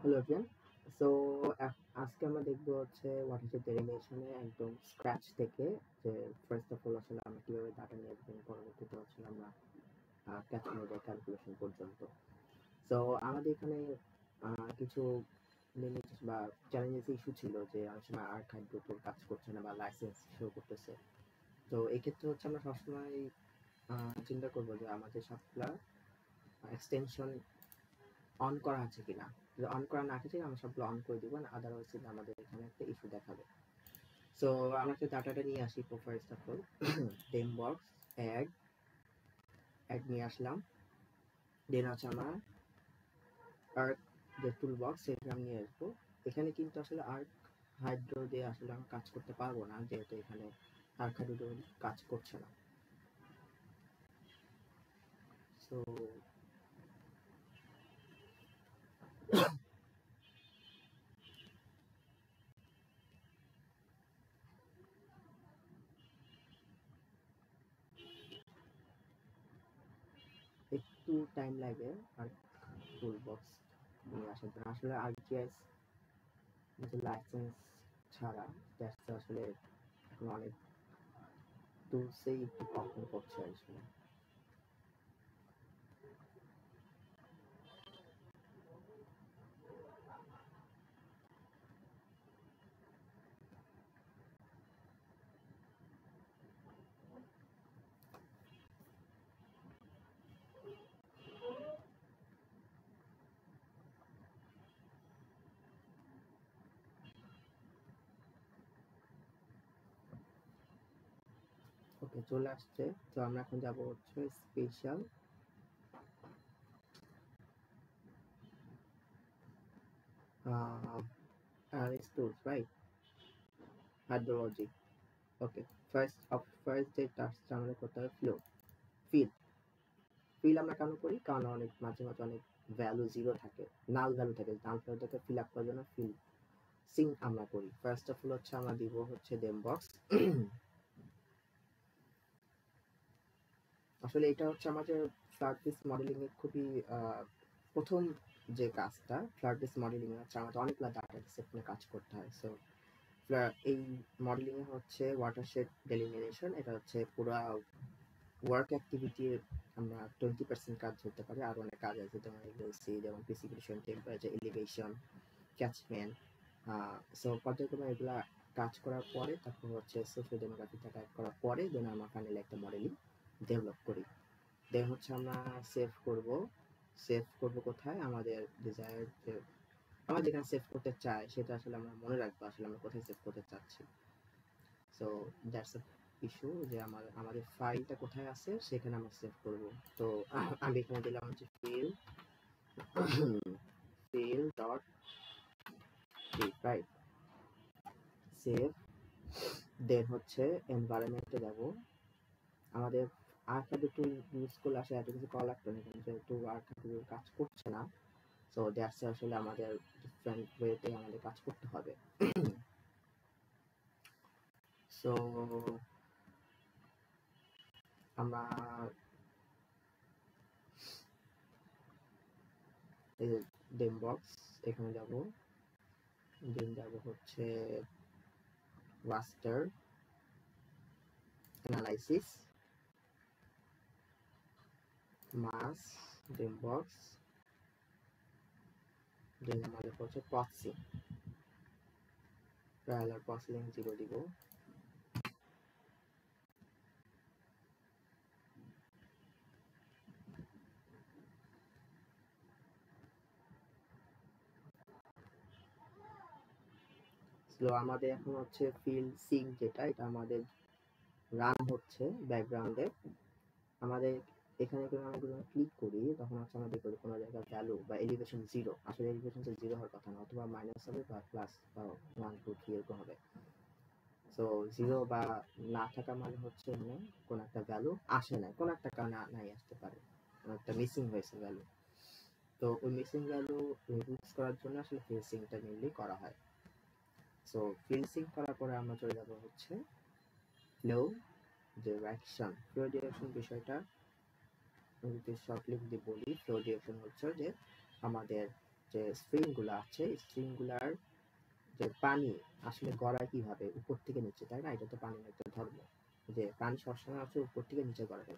Hello everyone. So আজকে আমরা দেখবো হচ্ছে হোয়াট ইজ ডেরিভেশনে একদম স্ক্র্যাচ থেকে, যে ফার্স্ট অফ অল আসলে আমরা কিভাবে ডাটা নিয়ে আসবেন, পরবর্তীতে আসলে আমরা ক্যাচ মেথড ক্যালকুলেশন পর্যন্ত। সো আমাদের এখানে কিছু লিমিট বা চ্যালেঞ্জেস ইস্যু ছিল, যে অনেক সময় আর্কাইভ দুটোর কাজ করছে না বা লাইসেন্স শো করতেছে। তো এই ক্ষেত্রে হচ্ছে আমরা সবসময় চিন্তা করবো যে আমাদের সবগুলা এক্সটেনশন অন করা আছে কিনা। যদি অন করা না থাকে আমরা সবগুলো অন করে দিব, না আদারওয়াইজ আমাদের এখানে একটা ইস্যু দেখাবে। সো আমরা যে ডাটাটা নিয়ে আসি first of all DEM box add নিয়ে আসলাম। দেন হচ্ছে আমরা আর্ক যে টুল বক্স সেটা আমি নিয়ে আসবো। এখানে কিন্তু আসলে আর্ক হাইড্রো দিয়ে আসলে আমরা কাজ করতে পারবো না, যেহেতু এখানে আর্ক হাইড্রো কাজ করছে না। সো একটু টাইম লাগে আর টুল বক্স নিয়ে আসার জন্য। আসলে আরজিএস লাইসেন্স ছাড়া ট্যাক্সটা আসলে এখন অনেক টুলসেই একটু কখন করছে আসলে। ওকে, চলে আসছে। তো আমরা এখন যাব হচ্ছে special analysis tools, right? Hydrology. ওকে, ফার্স্ট যে টাস্কটা আমাদের করতে হবে ফিল ফিল আমরা কেন করি? কারণ অনেক মাঝে মাঝে অনেক ভ্যালু জিরো থাকে, নাল ভ্যালু থাকে ফিল আপ করার জন্য ফিল সিং আমরা করি। ফার্স্ট অফ অল হচ্ছে আমরা দিব হচ্ছে ডেম বক্স। আসলে এটা হচ্ছে আমাদের ফ্ল্যাট বেস মডেলিং এর খুবই প্রথম যে কাজটা। ফ্ল্যাট বেস মডেলিং এ হচ্ছে আমাদের অনেকগুলো ডাটা সেট নিয়ে কাজ করতে হয়। সো এই মডেলিং এ হচ্ছে ওয়াটারশেড ডেলিমিনেশন, এটা হচ্ছে পুরো ওয়ার্ক অ্যাক্টিভিটির আমরা 20% কাজ ধরতে পারি। আর অনেক কাজ আছে, যেমন এলসি, যেমন precipitation, temperature, elevation, catchment. So পর্যায়ক্রমে এগুলা কাজ করার পরে তারপর হচ্ছে সোশ্যাল ডেমোগ্রাফিটা টাইপ করার পরে দেন আমরা ফাইনালি একটা মডেলিং ডেভেলপ করি। দেন হচ্ছে আমরা সেভ করব কোথায়? আমাদের ডিজায়ার যে আমরা যেখানে সেভ করতে চাই সেটা আসলে আমরা মনে রাখবো আসলে আমরা কোথায় সেভ করতে চাচ্ছি। সো দ্যাটস আ ইস্যু, যে আমাদের ফাইলটা কোথায় আছে সেখানে আমরা সেভ করব। তো আমি এখানে দিলাম হচ্ছে ফিল ডট রাইট, সেভ। দেন হচ্ছে এনভায়রনমেন্টে যাব। আমাদের আর্কাইভ টুল ইউজ করলে আসলে এত কিছু করা লাগতো না, কিন্তু যেহেতু আর্কাইভ কাজ করছে না, সো দ্যাটস আসলে আমাদের ডিফারেন্ট ওয়েতে আমাদের কাজ করতে হবে। সো আমরা এই যে ডেম বক্স এখানে যাব, দেন যাব হচ্ছে রাস্টার অ্যানালাইসিস, মাস, ডেম বক্স, দেন আমাদের হচ্ছে প্রসেসিং, প্যারালাল প্রসেসিং 0 দিব। সো আমাদের এখন হচ্ছে ফিল সিঙ্ক, যেটা এটা আমাদের রান হচ্ছে ব্যাকগ্রাউন্ডে। আমাদের এখানে আমরা ক্লিক করি, তখন হচ্ছে আমরা দেখব কোনো জায়গায় ভ্যালু বা এলিভেশন 0, আসলে এলিভেশন 0 হওয়ার কথা না, অথবা মাইনাস হবে বা প্লাস বা 1 2 3 এরকম হবে। সো 0 বা না থাকা মানে হচ্ছে মানে কোন একটা ভ্যালু আসে না, কোন একটা কারণে নাই আসতে পারে, কোন একটা মিসিং হয়েছে ভ্যালু। তো ওই মিসিং ভ্যালু রিডিউস করার জন্য আসলে ফিলসিংটা মেইনলি করা হয়। সো ফিলসিং করার পরে আমরা চলে যাব হচ্ছে ফ্লো ডিরেকশন। ফ্লো ডিরেকশন বিষয়টা যদি শর্টলি যদি বলি, ফ্লো ডিরেকশন হচ্ছে যে আমাদের যে স্ট্রিমগুলো আছে, স্ট্রিমগুলার যে পানি আসলে গড়ায় কিভাবে, উপর থেকে নিচে, তাই না? এটা তো পানির একটা ধর্ম, যে পানি সবসময় হচ্ছে উপর থেকে নিচে গড়াবে।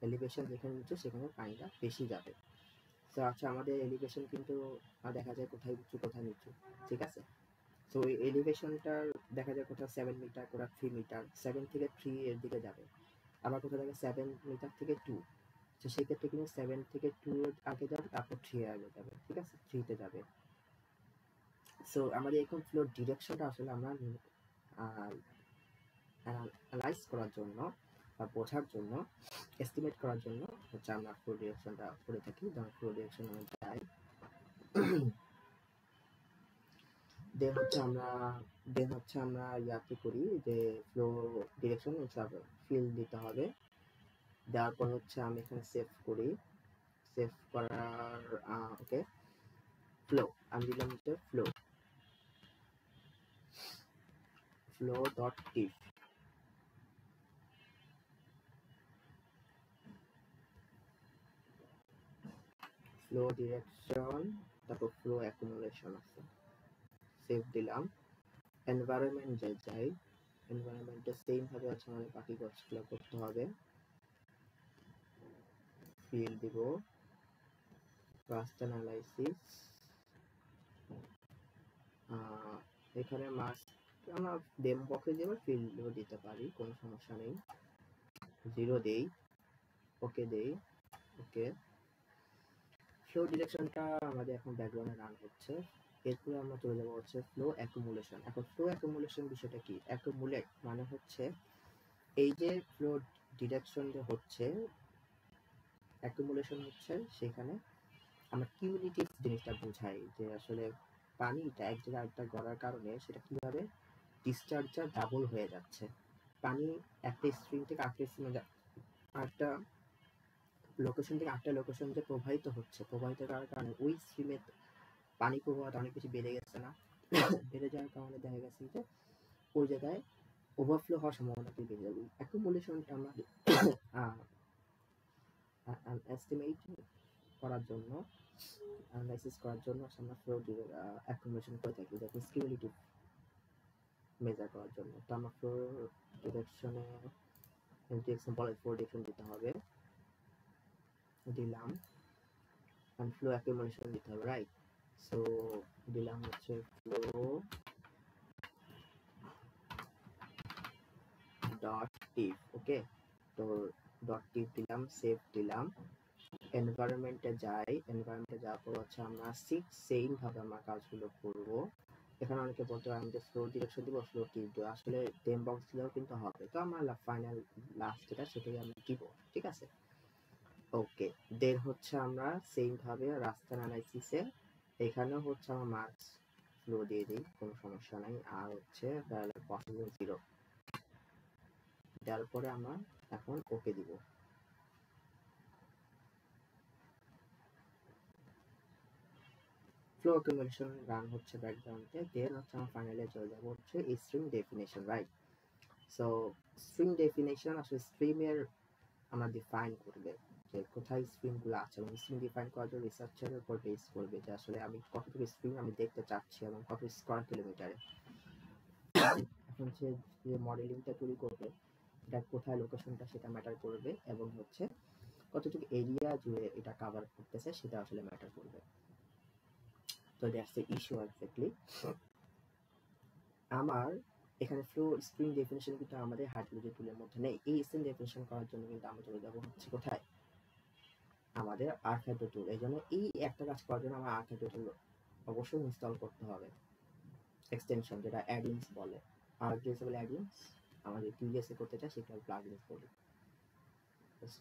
এলিভেশন যেখানে নিচু সেখানে পানিটা বেশি যাবে। তো আচ্ছা, আমাদের এলিভেশন কিন্তু দেখা যায় কোথায় উঁচু কোথায় নিচু, ঠিক আছে? তো এই এলিভেশনটার দেখা যায় কোথাও 7 মিটার, কোথাও 3 মিটার, 7 থেকে 3 এর দিকে যাবে, আবার কোথাও দেখে 7 মিটার থেকে 2। তো সেক্ষেত্রে কিন্তু 7 থেকে 2 এর আগে যাবে, তারপর 3 এর আগে যাবে, ঠিক আছে? 3 তে যাবে। সো আমাদের এখন ফ্লোর ডিরেকশনটা আসলে আমরা অ্যানালাইজ করার জন্য বা বোঝার জন্য, এস্টিমেট করার জন্য হচ্ছে আমরা ফ্লো ডিরেকশনটা করে থাকি। যেমন ফ্লো ডিরেকশন আমরা যাই, দেন হচ্ছে আমরা ইয়াতে করি যে ফ্লো ডিরেকশন হিসাবে ফিল দিতে হবে। দেওয়ার পর হচ্ছে আমি এখানে সেভ করি, সেভ করার ওকে, ফ্লো আমি দিলাম হচ্ছে ফ্লো ডট টিপ, ফ্লো ডিরেকশন, তারপর ফ্লো অ্যাকুমুলেশন আছে, সেভ দিলাম। এনভায়রনমেন্ট যাই, এনভায়রনমেন্টে সেম ভাবে আছে আমাদের বাকি কাজগুলো করতে হবে। ফিল দিব, ফার্স্ট অ্যানালাইসিস, এখানে মাস আমরা ডেমো বক্সে যেমন ফিল্ডও দিতে পারি, কোনো সমস্যা নেই। 0 দেই, ওকে দেই, ওকে। ফ্লো ডিরেকশনটা আমাদের এখন ব্যাকগ্রাউন্ডে রান হচ্ছে। এরপরে আমরা চলে যাবো হচ্ছে ফ্লো অ্যাকুমুলেশন। এখন ফ্লো অ্যাকুমুলেশন বিষয়টা কি? অ্যাকুমুলেট মানে হচ্ছে এই যে ফ্লো ডিরেকশন যে হচ্ছে, অ্যাকুমুলেশন হচ্ছে সেখানে আমরা কিউমুলেটিভ জিনিসটা বোঝাই, যে আসলে পানিটা এক জায়গায় আরেকটা গড়ার কারণে সেটা কিভাবে ডিসচার্জটা ডাবল হয়ে যাচ্ছে। পানি একটা স্ট্রিম থেকে আরেকটা স্ট্রিমে আরেকটা লোকেশন থেকে আরেকটা লোকেশন যে প্রবাহিত হচ্ছে, প্রবাহিত করার কারণে ওই স্ট্রিমে পানি প্রবাহটা অনেক বেশি বেড়ে গেছে না? বেড়ে যাওয়ার কারণে দেখা গেছে যে ওই জায়গায় ওভারফ্লো হওয়ার সম্ভাবনা বেড়ে যাবে। অ্যাকুমুলেশনটা আমরা এস্টিমেট করার জন্য, অ্যানালাইসিস করার জন্য আমরা ফ্লো অ্যাকুমুলেশন করে থাকি, যাতে কিউমুলেটিভ মেজার করার জন্য। তো আমরা ফ্লো ডিরেকশনে বলে ফ্লো ডিরেকশন দিতে হবে, দিলাম। ফ্লো অ্যাকুমুলেশন দিতে হবে, রাইট? সো দিলাম হচ্ছে ফ্লো ডট টিপ, ওকে। তো ডট টিপ দিলাম, সেভ দিলাম। এনভায়রনমেন্টে যাই, এনভায়রনমেন্টে যাওয়ার পর হচ্ছে আমরা সেম ভাবে আমরা কাজগুলো করব। এখানে অনেকে বলতে পারে আমাদের ফ্লো ডিরেকশন দিব, ফ্লো টিপ দিব, আসলে টেম বক্স দিলেও কিন্তু হবে। তো আমরা ফাইনাল লাস্ট যেটা সেটাই আমরা দিব, ঠিক আছে? ওকে, দেন হচ্ছে আমরা সেম ভাবে রাস্তা অ্যানালাইসিসে এখানেও হচ্ছে আমরা মার্কস ফ্লো দিয়ে দিই, কোনো সমস্যা নাই। আর হচ্ছে পসিবল 0 দেওয়ার পরে আমরা এখন ওকে দিব। ফ্লো অ্যাকুমুলেশন রান হচ্ছে ব্যাকগ্রাউন্ডে। দেন হচ্ছে আমরা ফাইনালে চলে যাবো হচ্ছে stream definition, right? So stream definition আসলে স্ট্রিমের আমরা ডিফাইন করবে যে কোথায় স্ট্রিমগুলো আছে, এবং স্ট্রিম ডিফাইন করার জন্য রিসার্চের উপর বেস করবে যে আসলে আমি কতটুকু স্ট্রিম আমি দেখতে চাচ্ছি এবং কত স্কোয়ার কিলোমিটারে। এখন যে মডেলিংটা তৈরি করবে এটা কোথায় লোকেশনটা সেটা ম্যাটার করবে, এবং হচ্ছে কতটুকু এরিয়া জুড়ে এটা কভার করতেছে সেটা আসলে ম্যাটার করবে। তো দ্যাটস দ্য ইস্যু এক্স্যাক্টলি। আমার এখানে ফ্লো স্ট্রিম ডেফিনেশন কিন্তু আমাদের হাইড্রোলজি টুলের মধ্যে নেই। এই স্ট্রিম ডেফিনেশন করার জন্য কিন্তু আমরা চলে যাবো হচ্ছে কোথায়, আমাদের আর্কাইভো টুল। এই জন্য এই একটা কাজ করার জন্য আমার আর্কাইভো টুল অবশ্যই ইনস্টল করতে হবে, এক্সটেনশন যেটা অ্যাডিংস বলে, আর্কাইভেবল অ্যাডিংস। আমাদের QGIS এ করতে চাই সেটা প্লাগইনস বলি,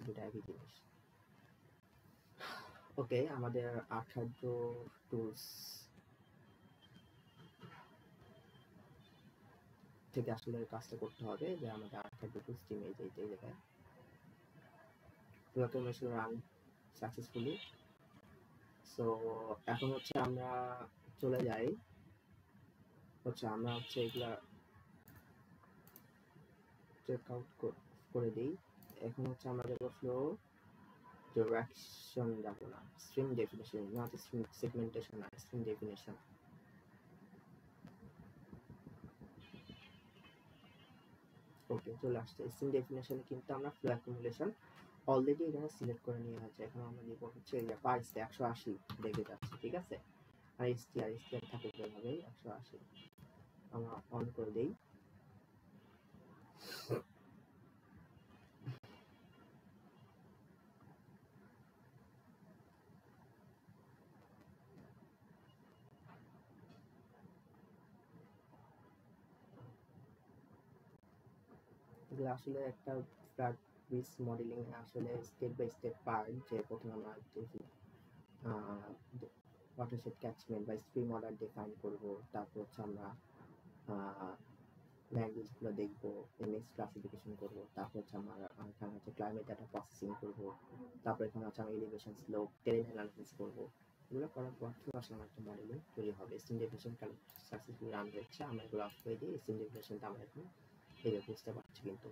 দুটো একই জিনিস। ওকে, আমাদের আর্কাইভো টুলস থেকে আসলে কাজটা করতে হবে, যে আমাদের আর্কাইভো টুলস টিম এই জায়গায় অটোমেশন রান সাকসেসফুলি। সো এখন হচ্ছে আমরা চলে যাই হচ্ছে আমরা হচ্ছে এগুলা চেক আউট করে দিই। এখন হচ্ছে আমরা যাবো ফ্লো ডিরেকশন যাব না, stream definition, not stream segmentation না, স্ট্রিম ডেফিনেশন। ওকে, চলে আসছে স্ট্রিম ডেফিনেশনে। কিন্তু আমরা ফ্লো অ্যাকুমুলেশন অলরেডি এখানে সিলেক্ট করে নিয়ে আছে। এখন আমরা দিব হচ্ছে এই যে পার স্টে 180 দেখে যাচ্ছে, ঠিক আছে। আর এসটিআর থাকুক এভাবেই 180 আমরা অন করে দেই। এগুলো আসলে একটা ফ্ল্যাট বিস মডেলিং আসলে স্টেপ বাই স্টেপ পার্ট। যে প্রথমে আমরা ওয়াটারশেড ক্যাচমেন্ট বা স্ট্রিম অর্ডার ডিফাইন করব, তারপর হচ্ছে আমরা ল্যাঙ্গুয়েজগুলো দেখবো, নেক্সট ক্লাসিফিকেশন করব, তারপর হচ্ছে আমরা এখানে হচ্ছে ক্লাইমেট ডাটা প্রসেসিং করব, তারপর এখানে হচ্ছে আমরা এলিভেশন স্লোপ টেরেন অ্যানালিসিস করব। এগুলো করার পর থেকে আসলে আমার একটা মডেলিং তৈরি হবে। স্ট্রিম ডেফিনেশন সাকসেসফুলি রান হচ্ছে, আমরা এগুলো অফ করে দিই। স্ট্রিম ডেফিনেশনটা আমরা এখন এই বুঝতে পারছি। কিন্তু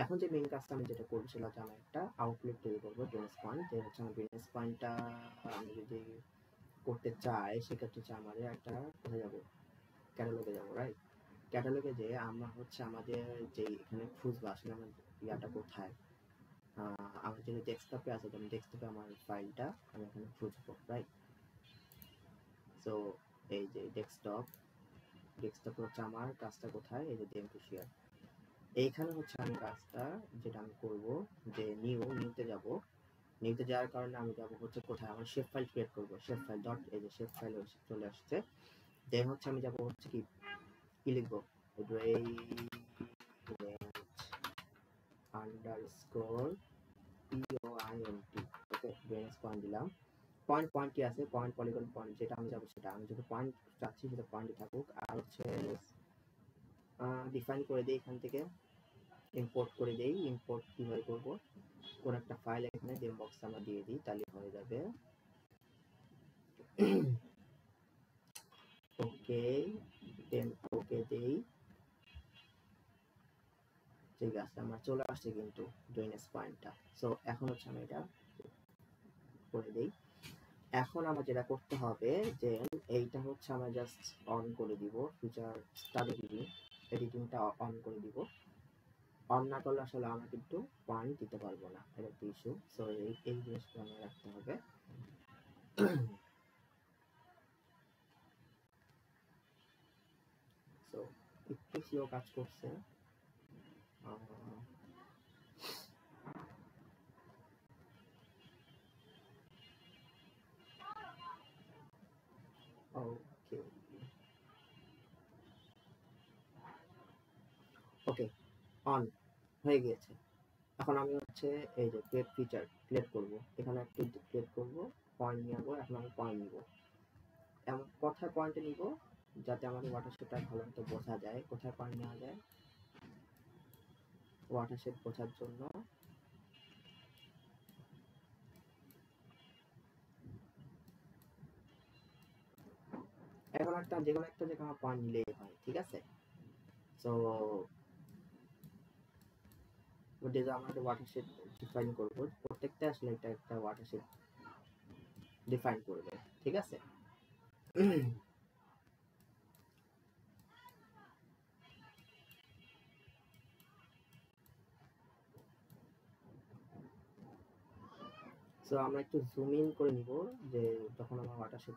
এখন যে মেইন কাজটা আমি যেটা করবো সেটা হচ্ছে আমরা একটা আউটলেট তৈরি করবো, বিজনেস পয়েন্ট। যে হচ্ছে আমার বিজনেস পয়েন্টটা আমি যদি করতে চাই সেক্ষেত্রে হচ্ছে আমাদের একটা কোথায় যাবো, ক্যাটালগে যাবো, রাইট। ক্যাটালগে যে আমরা হচ্ছে আমাদের যে এখানে খুঁজবো আসলে আমার ইয়াটা কোথায়, আমার যদি ডেস্কটপে আছে আমি ডেস্কটপে আমার ফাইলটা আমি এখানে খুঁজবো, রাইট। সো এই যে ডেস্কটপে হচ্ছে আমার কাজটা কোথায়, এই যে ডেমো শেয়ার। এইখানে হচ্ছে আমি কাজটা যেটা আমি করব যে নিউতে যাব। নিউতে যাওয়ার কারণে আমি যাব হচ্ছে কোথায়, আমার শেপ ফাইল ক্রিয়েট করব। শেপ ফাইল ডট, এই যে শেপ ফাইল চলে আসছে। দেন হচ্ছে আমি যাব হচ্ছে কি লিখবো, আন্ডারস্কোর POINT। ওকে, ব্রেঞ্চ পয়েন্ট দিলাম। পয়েন্ট কি আছে, পয়েন্ট পলিগন পয়েন্ট, যেটা আমি যাবো সেটা আমি যদি পয়েন্ট চাচ্ছি সেটা পয়েন্টই থাকুক। আর হচ্ছে ডিফাইন করে দিই এখান থেকে, ইম্পোর্ট করে দেই। ইম্পোর্ট কিভাবে করব, কোন একটা ফাইল এখানে ডেম বক্সে আমরা দিয়ে দিই, তাহলে হয়ে যাবে। ওকে, দেন ওকে দেই। ঠিক আছে, আমার চলে আসছে কিন্তু ড্রেনেজ পয়েন্টটা। সো এখন হচ্ছে আমি এটা করে দেই। এখন আমার যেটা করতে হবে যে এইটা হচ্ছে আমরা জাস্ট অন করে দিব, ফিচার স্টাডি এডিটিংটা অন করে দিব। অন না করলে আসলে আমরা কিন্তু পয়েন্ট দিতে পারবো না, এটা একটা ইস্যু। সো এই জিনিসটা আমার রাখতে হবে। সো একটু স্লো কাজ করছে। ওকে ওকে, অন হয়ে গিয়েছে। এখন আমি হচ্ছে এই যে ক্রিয়েট ফিচার ক্রিয়েট করব, এখানে একটু ক্রিয়েট করব, পয়েন্ট নিয়ে আসবো। এখন আমি পয়েন্ট নিব, এমন কোথায় পয়েন্টে নিব যাতে আমাদের ওয়াটারশেডটা ভালো মতো বোঝা যায়। কোথায় পয়েন্ট নেওয়া যায় ওয়াটারশেড বোঝার জন্য, এখন একটা যে কোনো একটা জায়গায় পয়েন্ট নিলেই হয়, ঠিক আছে। সো ওটা যে আমরা একটা ওয়াটারশেড ডিফাইন করব, প্রত্যেকটা আসলে এটা একটা ওয়াটারশেড ডিফাইন করবে, ঠিক আছে। সো আমরা একটু জুম ইন করে নিব, যে যখন আমরা ওয়াটারশেড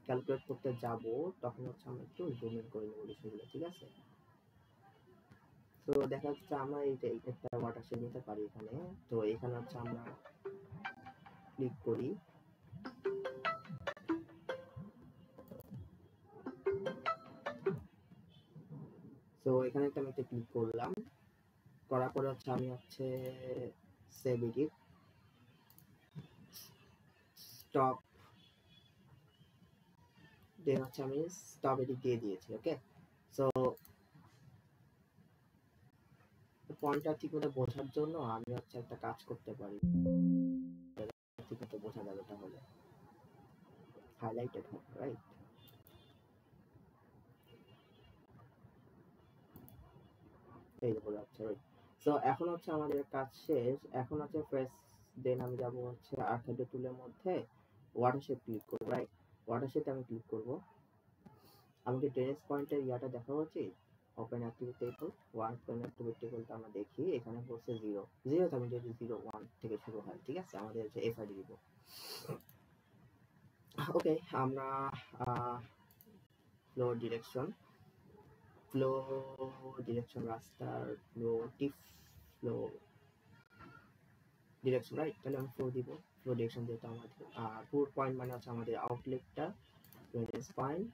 ক্যালকুলেট করতে যাব তখন হচ্ছে আমরা একটু জুম ইন করে নেব বিষয়গুলো, ঠিক আছে। তো দেখা যাচ্ছে আমরা এইটা একটা ওয়াটারশেড নিতে পারি এখানে। তো এখানে হচ্ছে আমরা ক্লিক করি, তো এখানে একটা আমি ক্লিক করলাম, করার পরে হচ্ছে আমি হচ্ছে সেভ এডিট স্টপ, দেন হচ্ছে আমি স্টপ এডিট দিয়ে দিয়েছি। ওকে, সো পয়েন্টটা ঠিকমতো বোঝার জন্য আমি হচ্ছে একটা কাজ করতে পারি, ঠিকমতো বোঝা যাবে তাহলে হাইলাইটেড হবে, রাইট। এই যে বোঝা যাচ্ছে, রাইট। সো এখন হচ্ছে আমাদের কাজ শেষ। এখন হচ্ছে ফার্স্ট দেন আমি যাব হচ্ছে আর্কাইভ টুলের মধ্যে ওয়াটারশেড ক্লিক করব, রাইট? ওয়াটারশেডে আমি ক্লিক করব। আমাকে ড্রেনেজ পয়েন্টের ইয়াটা দেখা উচিত। Open activity table, open activity টেবলটা আমরা দেখি, এখানে বলছে 0 0 আমি যদি 0 1 থেকে শুরু হয়, ঠিক আছে? আমাদের হচ্ছে এফআইডি দিব। ওকে, আমরা ফ্লো ডিরেকশন রাস্তার ফ্লো ডিরেকশন, রাইট? তাহলে আমি ফ্লো দিব। ফ্লো ডিরেকশন যেহেতু আমাদের পুর পয়েন্ট মানে হচ্ছে আমাদের আউটলেটটা ড্রেনেজ পয়েন্ট,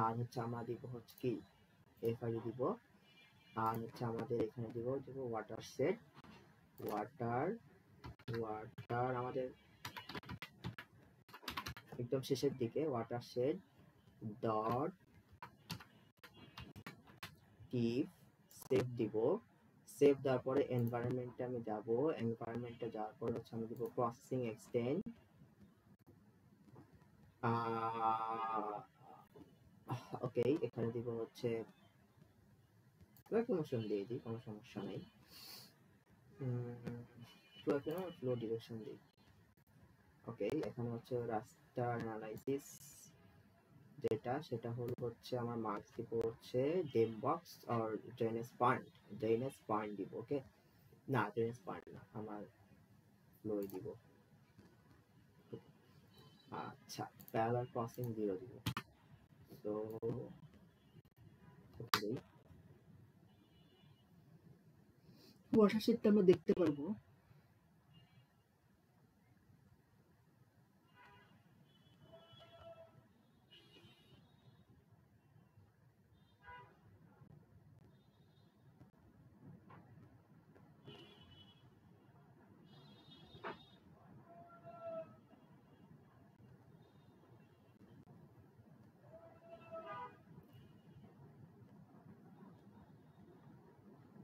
আর হচ্ছে আমরা দিব হচ্ছে কি এফআইডি দিব, আর হচ্ছে আমাদের এখানে দিব ওয়াটারশেড, ওয়াটার আমাদের একদম শেষের দিকে ওয়াটারশেড ডট টিপ সেভ দিব। সেভ দেওয়ার পরে এনভায়রনমেন্টে আমি যাব। এনভায়রনমেন্টে যাওয়ার পরে হচ্ছে আমি দিব প্রসেসিং এক্সটেন্ড, ওকে এখানে দিব হচ্ছে প্রমোশন দিয়ে দিই, কোনো সমস্যা নেই। ফ্লো ডিরেকশন দিই। ওকে, এখানে হচ্ছে রাস্টার অ্যানালাইসিস যেটা, সেটা হলো হচ্ছে আমার মার্কস দিব হচ্ছে ডেম বক্স আর ড্রেনেজ পয়েন্ট দিব। ওকে, না ড্রেনেজ পয়েন্ট না, আমার ফ্লো দিব। আচ্ছা, প্যারালাল ক্রসিং 0 দিব। তো ওকে, ওয়াটারশেডটা আমরা দেখতে পারবো।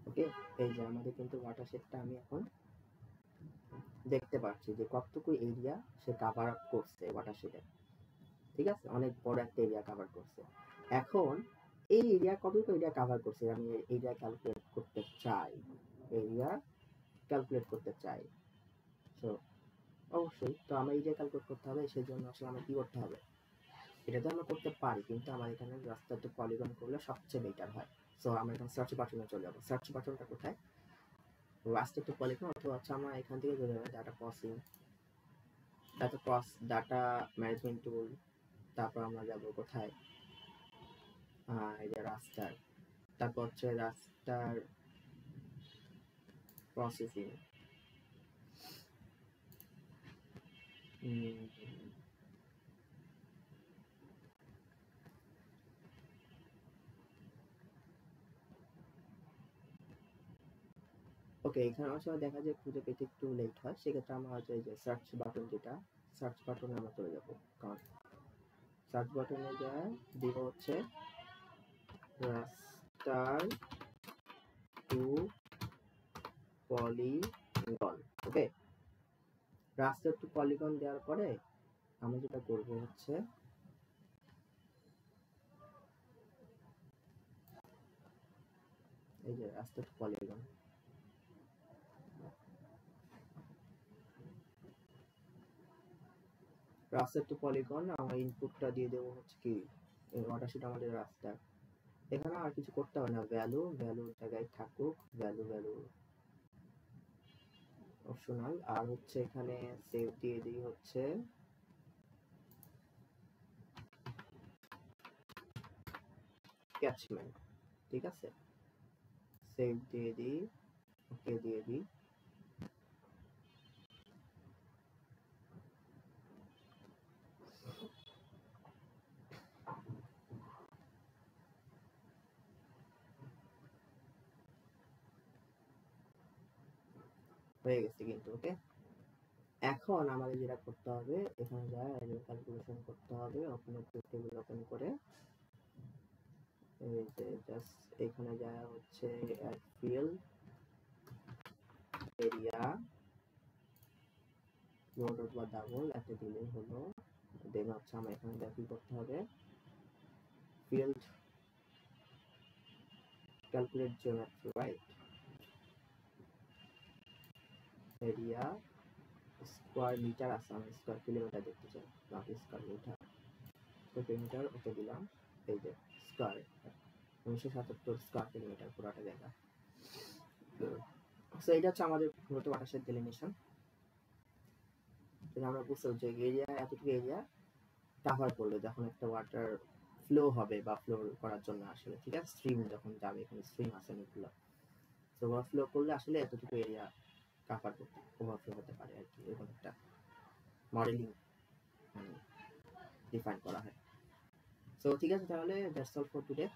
ওকে, এই যে আমাদের কিন্তু ওয়াটারশেডটা আমি এখন দেখতে পাচ্ছি যে কতটুকু এরিয়া সে কাভার আপ করছে ওয়াটারশেডে, ঠিক আছে? অনেক বড় একটা এরিয়া কাভার করছে। এখন এই এরিয়া কতটুকু এরিয়া কাভার করছে আমি এরিয়া ক্যালকুলেট করতে চাই। তো অবশ্যই তো আমার এরিয়া ক্যালকুলেট করতে হবে, সেই জন্য আসলে আমার কি করতে হবে? এটা তো আমরা করতে পারি, কিন্তু আমার এখানে রাস্তাতে পলিগন করলে সবচেয়ে বেটার হয়। সো আমরা এখন সার্চ বাটনে চলে যাবো। সার্চ বাটনটা কোথায়? রাস্তা টু পলিগন, অথবা হচ্ছে আমরা এখান থেকে চলে যাবো ডাটা ম্যানেজমেন্ট টুল। তারপর আমরা যাব কোথায়? এই যে রাস্টার, তারপর হচ্ছে রাস্টার প্রসেসিং। ওকে, এখানে আসলে দেখা যায় খুঁজে পেতে একটু লেট হয়, সেক্ষেত্রে আমরা হচ্ছে এই যে সার্চ বাটন, যেটা সার্চ বাটনে আমরা চলে যাবো। কারণ সার্চ বাটনে যায় দিব হচ্ছে রাস্টার টু পলিগন। ওকে, রাস্টার টু পলিগন দেওয়ার পরে আমি যেটা করব হচ্ছে এই যে রাস্টার টু পলিগন, রাস্টার টু পলিগন আমার ইনপুটটা দিয়ে দেবো হচ্ছে কি ওয়াটারশেড আমাদের রাস্তা। এখানে আর কিছু করতে হবে না, ভ্যালুর জায়গায় থাকুক, ভ্যালু অপশনাল। আর হচ্ছে এখানে সেভ দিয়ে দিই হচ্ছে ক্যাচমেন্ট, ঠিক আছে? সেভ দিয়ে দিই, ওকে দিয়ে দিই। হয়ে গেছে কিন্তু। ওকে, এখন আমাদের যেটা করতে হবে, এখানে যায় ক্যালকুলেশন করতে হবে। ওপেন টেবিল ওপেন করে এই যে জাস্ট এখানে যায় হচ্ছে অ্যাড ফিল্ড এরিয়া নোট বা ডাবল একটা দিলেই হলো। দেন হচ্ছে আমরা এখানে কি করতে হবে, field calculate geometry, right? Area square metre আছে, আমি স্কোয়ার কিলোমিটার দেখতে চাই, not square metre. Square kilometre okay দিলাম, এই যে স্কোয়ার 977 স্কোয়ার কিলোমিটার পুরোটা জায়গা। সো এটা হচ্ছে আমাদের মূলত ওয়াটারশেড ডেলিনেশন। আমরা বুঝতে যে এরিয়া, এতটুকু এরিয়া কাভার করলো যখন একটা ওয়াটার ফ্লো হবে বা ফ্লো করার জন্য আসলে, ঠিক আছে, স্ট্রিম যখন যাবে, এখানে স্ট্রিম আছে অনেকগুলো, তো ওভারফ্লো করলে আসলে এতটুকু এরিয়া কাভার করতে ওভারফ্লো হতে পারে আর কি, এরকম একটা মডেলিং মানে ডিফাইন করা হয়। সো ঠিক আছে, তাহলে দ্যাটস অল ফর টুডে।